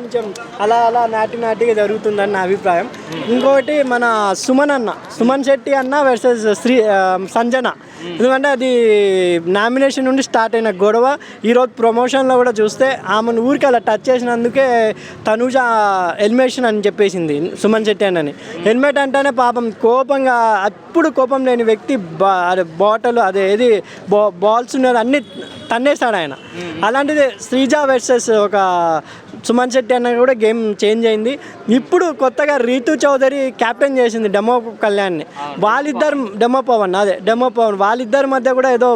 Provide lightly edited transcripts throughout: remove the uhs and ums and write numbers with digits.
కొంచెం అలా అలా నాటిగా జరుగుతుందని నా అభిప్రాయం. ఇంకొకటి మన సుమన్ శెట్టి అన్న వర్సెస్ సంజన, ఎందుకంటే అది నామినేషన్ నుండి స్టార్ట్ అయిన గొడవ. ఈరోజు ప్రమోషన్లో కూడా చూస్తే ఆమెను ఊరికి అలా టచ్ చేసినందుకే తనూజ ఎలిమినేషన్ అని చెప్పేసింది సుమన్ శెట్టి అన్నని. హెల్మెట్ అంటేనే పాపం కోపంగా, అప్పుడు కోపం లేని వ్యక్తి బాటలు ఏది బాల్స్ ఉన్నది అన్నీ తన్నేస్తాడు ఆయన. అలాంటిది శ్రీజ వర్సెస్ ఒక సుమన్ శెట్టి అన్న కూడా గేమ్ చేంజ్ అయింది. ఇప్పుడు కొత్తగా రీతు చౌదరి క్యాప్టెన్ చేసింది డెమో కళ్యాణ్ని. వాళ్ళిద్దరు డెమో పవన్ వాళ్ళిద్దరి మధ్య కూడా ఏదో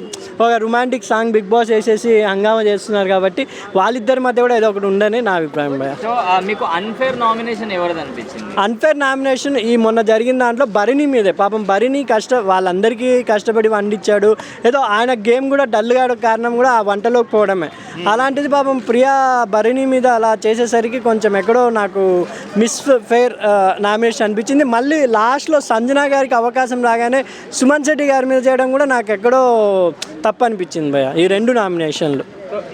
ఒక రొమాంటిక్ సాంగ్ బిగ్ బాస్ వేసేసి హంగామా చేస్తున్నారు కాబట్టి వాళ్ళిద్దరి మధ్య కూడా ఏదో ఒకటి ఉండని నా అభిప్రాయం. మీకు అన్ఫేర్ నామినేషన్ ఎవరిది అనిపించింది? అన్ఫేర్ నామినేషన్ ఈ మొన్న జరిగిన దాంట్లో భరణి మీదే. పాపం భరణి వాళ్ళందరికీ కష్టపడి వండించాడు. ఏదో ఆయన గేమ్ కూడా డల్గా కారణం కూడా ఆ వంటలోకి పోవడమే. అలాంటిది పాపం ప్రియా భరణి మీద అలా చేసేసరికి కొంచెం ఎక్కడో నాకు ఫెయిర్ నామినేషన్ అనిపించింది. మళ్ళీ లాస్ట్లో సంజన గారికి అవకాశం రాగానే సుమన్ శెట్టి గారి మీద చేయడం కూడా నాకు ఎక్కడో తప్పు అనిపించింది భయ్య ఈ రెండు నామినేషన్లు.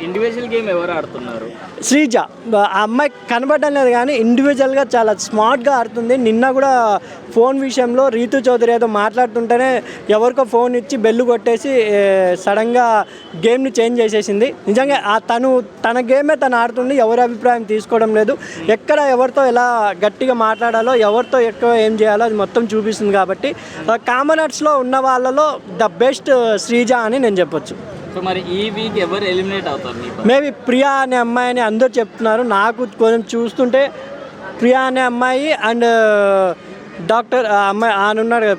ఇండివిజువల్ గేమ్ ఎవరు ఆడుతున్నారు? శ్రీజ. ఆ అమ్మాయి కనబడడం లేదు కానీ ఇండివిజువల్గా చాలా స్మార్ట్గా ఆడుతుంది. నిన్న కూడా ఫోన్ విషయంలో రీతు చౌదరి ఏదో మాట్లాడుతుంటేనే ఎవరికో ఫోన్ ఇచ్చి బెల్లు కొట్టేసి సడన్గా గేమ్ని చేంజ్ చేసేసింది. నిజంగా తన గేమే తను ఆడుతుంది, ఎవరి అభిప్రాయం తీసుకోవడం లేదు. ఎక్కడ ఎవరితో ఎలా గట్టిగా మాట్లాడాలో, ఎవరితో ఎక్కువ ఏం చేయాలో అది మొత్తం చూపిస్తుంది. కాబట్టి కామనర్స్లో ఉన్న వాళ్ళలో ద బెస్ట్ శ్రీజ అని నేను చెప్పొచ్చు. సో మరి ఈ వీక్ ఎవరు ఎలిమినేట్ అవుతారు? మేబీ ప్రియా అనే అమ్మాయి అని అందరూ చెప్తున్నారు. నాకు కొంచెం చూస్తుంటే ప్రియా అనే అమ్మాయి అండ్ డాక్టర్ అమ్మాయి ఆయన ఉన్నాడు కదా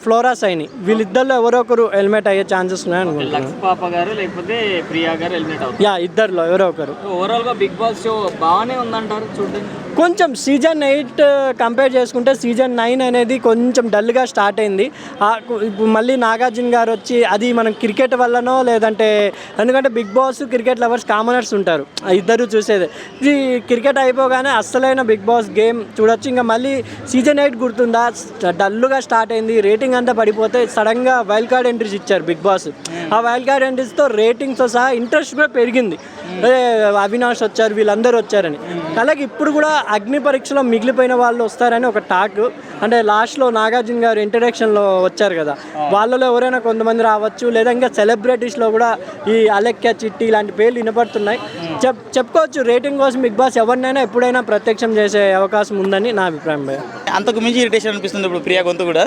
ఫ్లోరా సైని, వీళ్ళిద్దరిలో ఎవరో ఒకరు ఎలిమినేట్ అయ్యే ఛాన్సెస్ ఉన్నాయి అనుకుంటున్నాను. లక్స్ పాప గారు లేకపోతే ప్రియా గారు ఎలిమినేట్ అవుతారు. ఇద్దరిలో ఎవరో ఒకరు. ఓవరాల్గా బిగ్ బాస్ షో బాగానే ఉందంటారు చూడండి. కొంచెం సీజన్ 8 కంపేర్ చేసుకుంటే సీజన్ 9 అనేది కొంచెం డల్గా స్టార్ట్ అయింది. ఇప్పుడు మళ్ళీ నాగార్జున గారు వచ్చి, అది మనం క్రికెట్ వల్లనో లేదంటే ఎందుకంటే Bigg Boss cricket lovers commoners ఉంటారు ఇద్దరు చూసేది. ఇది క్రికెట్ అయిపోగానే అస్సలైన బిగ్ బాస్ గేమ్ చూడొచ్చు. ఇంకా మళ్ళీ సీజన్ 8 గుర్తుందా, డల్గా స్టార్ట్ అయింది, రేటింగ్ అంతా పడిపోతే సడన్గా వైల్డ్ కార్డ్ ఎంట్రీస్ ఇచ్చారు బిగ్ బాస్. ఆ వైల్డ్ కార్డ్ ఎంట్రీస్తో రేటింగ్స్తో సహా ఇంట్రెస్ట్ కూడా పెరిగింది. అవినాష్ వచ్చారు, వీళ్ళందరూ వచ్చారని. అలాగే ఇప్పుడు కూడా అగ్ని పరీక్షలో మిగిలిపోయిన వాళ్ళు వస్తారని ఒక టాక్. అంటే లాస్ట్లో నాగార్జున గారు ఇంట్రడక్షన్లో వచ్చారు కదా, వాళ్ళలో ఎవరైనా కొంతమంది రావచ్చు. లేదా ఇంకా సెలబ్రిటీస్లో కూడా ఈ అలెక్య, చిట్టి ఇలాంటి పేర్లు వినపడుతున్నాయి. చెప్పుకోవచ్చు రేటింగ్ కోసం బిగ్ బాస్ ఎవరినైనా ఎప్పుడైనా ప్రత్యక్షం చేసే అవకాశం ఉందని నా అభిప్రాయం. అంతకు మించి ఇరిటేషన్ అనిపిస్తుంది ఇప్పుడు ప్రియా గొంతు కూడా.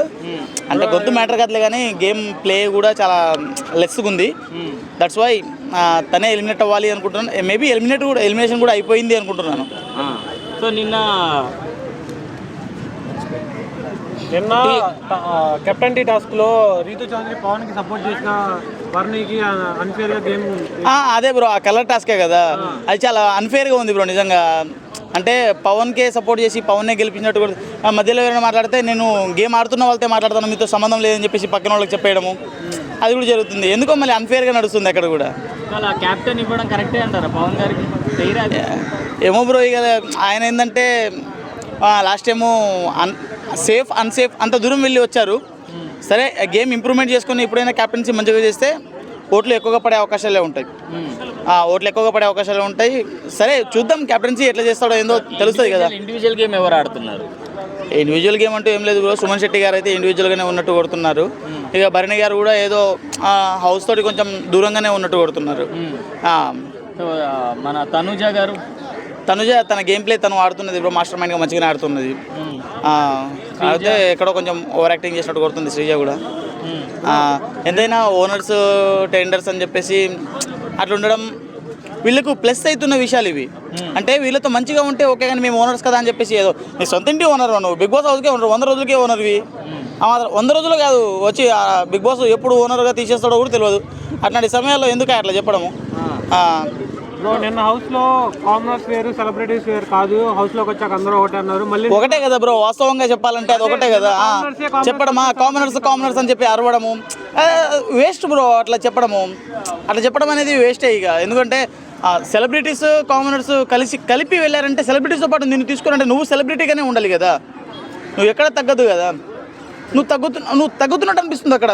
అంటే గొంతు మ్యాటర్ కాదులే కానీ గేమ్ ప్లే కూడా చాలా లెస్గా ఉంది. దట్స్ వై తనే ఎలిమినేట్ అవ్వాలి అనుకుంటున్నాను. మేబీ ఎలిమినేషన్ కూడా అయిపోయింది అనుకుంటున్నాను. సో నిన్న కెప్టెన్ టాస్క్లో రీతు చౌదరి పవన్కి సపోర్ట్ చేసిన వర్ణికి అన్ఫేర్గా గేమ్. అదే బ్రో, ఆ కలర్ టాస్కే కదా, అది చాలా అన్ఫేర్గా ఉంది బ్రో నిజంగా. అంటే పవన్కే సపోర్ట్ చేసి పవన్నే గెలిపించినట్టు కూడా మధ్యలో ఎవరైనా మాట్లాడితే నేను గేమ్ ఆడుతున్న వాళ్ళతో మాట్లాడతాను, మీతో సంబంధం లేదని చెప్పేసి పక్కన వాళ్ళకి చెప్పేయడము అది కూడా జరుగుతుంది. ఎందుకో మళ్ళీ అన్ఫేర్గా నడుస్తుంది అక్కడ కూడా. క్యాప్టెన్ ఇవ్వడం కరెక్టే అంటారా పవన్ గారికి? ఏమో బ్రో, ఇక ఆయన ఏంటంటే లాస్ట్ టైము అన్సేఫ్ అంత దూరం వెళ్ళి వచ్చారు. సరే గేమ్ ఇంప్రూవ్మెంట్ చేసుకొని ఎప్పుడైనా క్యాప్టెన్సీ మంచిగా చేస్తే ఓట్లు ఎక్కువగా పడే అవకాశాలే ఉంటాయి. సరే చూద్దాం క్యాప్టెన్సీ ఎట్లా చేస్తాడో ఏందో తెలుస్తుంది కదా. ఇండివిజువల్ గేమ్ ఎవరు ఆడుతున్నారు? ఇండివిజువల్ గేమ్ అంటూ ఏం లేదు బ్రో. సుమన్ శెట్టి గారు అయితే ఇండివిజువల్గానే ఉన్నట్టు కొడుతున్నారు. ఇక భరణి గారు కూడా ఏదో హౌస్ తోటి కొంచెం దూరంగానే ఉన్నట్టు కొడుతున్నారు. మన తనుజ తన గేమ్ ప్లే తను ఆడుతున్నది బ్రో, మాస్టర్ మైండ్గా మంచిగానే ఆడుతున్నది. అయితే ఎక్కడో కొంచెం ఓవర్ యాక్టింగ్ చేసినట్టు కొడుతుంది శ్రీజ కూడా. ఎంతైనా ఓనర్స్ టెండర్స్ అని చెప్పేసి అట్లా ఉండడం వీళ్ళకు ప్లస్ అవుతున్న విషయాలు ఇవి. అంటే వీళ్ళతో మంచిగా ఉంటే ఓకే, కానీ మేము ఓనర్స్ కదా అని చెప్పేసి ఏదో నీ సొంత ఇంటి ఓనర్, నువ్వు బిగ్ బాస్ హౌస్కే ఓనర్, 100 రోజులకే ఓనర్వి. 100 రోజులు కాదు, వచ్చి బిగ్ బాస్ ఎప్పుడు ఓనర్గా తీసేస్తాడో కూడా తెలియదు. అట్లాంటి సమయాల్లో ఎందుకు అట్లా చెప్పడము? బ్రో నిన్న హౌస్లో కామనర్స్ వేరు, సెలబ్రిటీస్ వేరు కాదు, హౌస్లోకి వచ్చాక అందరూ ఒకటే అన్నారు. మళ్ళీ ఒకటే కదా బ్రో, వాస్తవంగా చెప్పాలంటే అది ఒకటే కదా. చెప్పడమా కామనర్స్ అని చెప్పి అరవడము వేస్ట్ బ్రో. అట్లా చెప్పడం అనేది వేస్టే ఇక. ఎందుకంటే సెలబ్రిటీస్ కామనర్స్ కలిపి వెళ్ళారంటే సెలబ్రిటీస్తో పాటు నిన్ను తీసుకురంటే నువ్వు సెలబ్రిటీగానే ఉండాలి కదా. నువ్వు ఎక్కడ తగ్గదు కదా. నువ్వు తగ్గుతున్నట్టు అనిపిస్తుంది అక్కడ.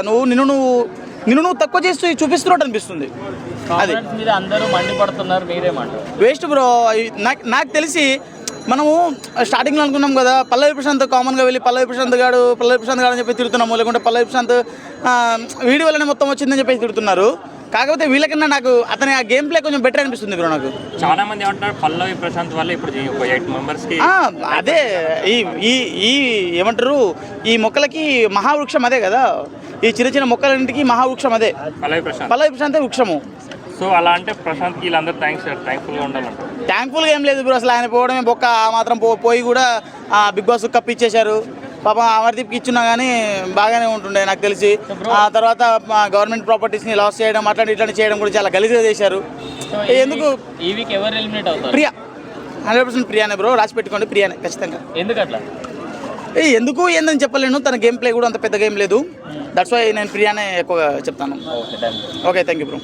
నిన్ను తక్కువ చేస్తూ చూపిస్తున్నట్టు అనిపిస్తుంది. అది అందరూ మండిపడుతున్నారు, మీరేమంటారు? Waste bro. నాకు తెలిసి మనము స్టార్టింగ్లో అనుకున్నాం కదా పల్లవి ప్రశాంత్ కామన్గా వెళ్ళి పల్లవి ప్రశాంత్ గాడు అని చెప్పి తిడుతున్నాము, లేకుంటే పల్లవి ప్రశాంత్ వీడియో వల్లనే మొత్తం వచ్చిందని చెప్పి తిడుతున్నారు. కాకపోతే వీళ్ళకన్నా నాకు అతని ఆ గేమ్ ప్లే కొంచెం బెటర్ అనిపిస్తుంది బ్రో నాకు. చాలా మంది ఏమంటారు పల్లవి ప్రశాంత్ వల్ల ఇప్పుడు ఒక 8 మెంబర్స్కి అదే ఈ ఏమంటారు ఈ మొక్కలకి మహావృక్షం అదే కదా, ఈ చిన్న చిన్న మొక్కలన్నింటికి మహావృక్షం అదే పల్లవి ప్రశాంతే వృక్షము. సో అలా అంటే ప్రశాంత్ వీళ్ళందరూ థ్యాంక్ఫుల్గా ఉండాలంటారు. థ్యాంక్ఫుల్గా ఏం లేదు బ్రో, అసలు ఆయన పోవడమే బొక్క. ఆ మాత్రం పోయి కూడా బిగ్ బాస్ కప్ ఇచ్చేశారు. పాపం అమర్దీప్కి ఇచ్చున్నా కానీ బాగానే ఉంటుండే నాకు తెలిసి. ఆ తర్వాత గవర్నమెంట్ ప్రాపర్టీస్ని లాస్ చేయడం ఇట్లాంటి చేయడం కూడా చాలా గలీజ్గా చేశారు. ఎందుకు ఈ వీక్ ఎవరు ఎలిమినేట్ అవుతారు? ప్రియా 100% ప్రియానే బ్రో, రాసి పెట్టుకోండి ప్రియానే ఖచ్చితంగా. ఎందుకట్లా? ఎందుకు ఏందని చెప్పలేను, తన గేమ్ ప్లే కూడా అంత పెద్ద గేమ్ లేదు. దట్స్ వై నేను ప్రియానే ఎక్కువగా చెప్తాను. Okay thank you bro.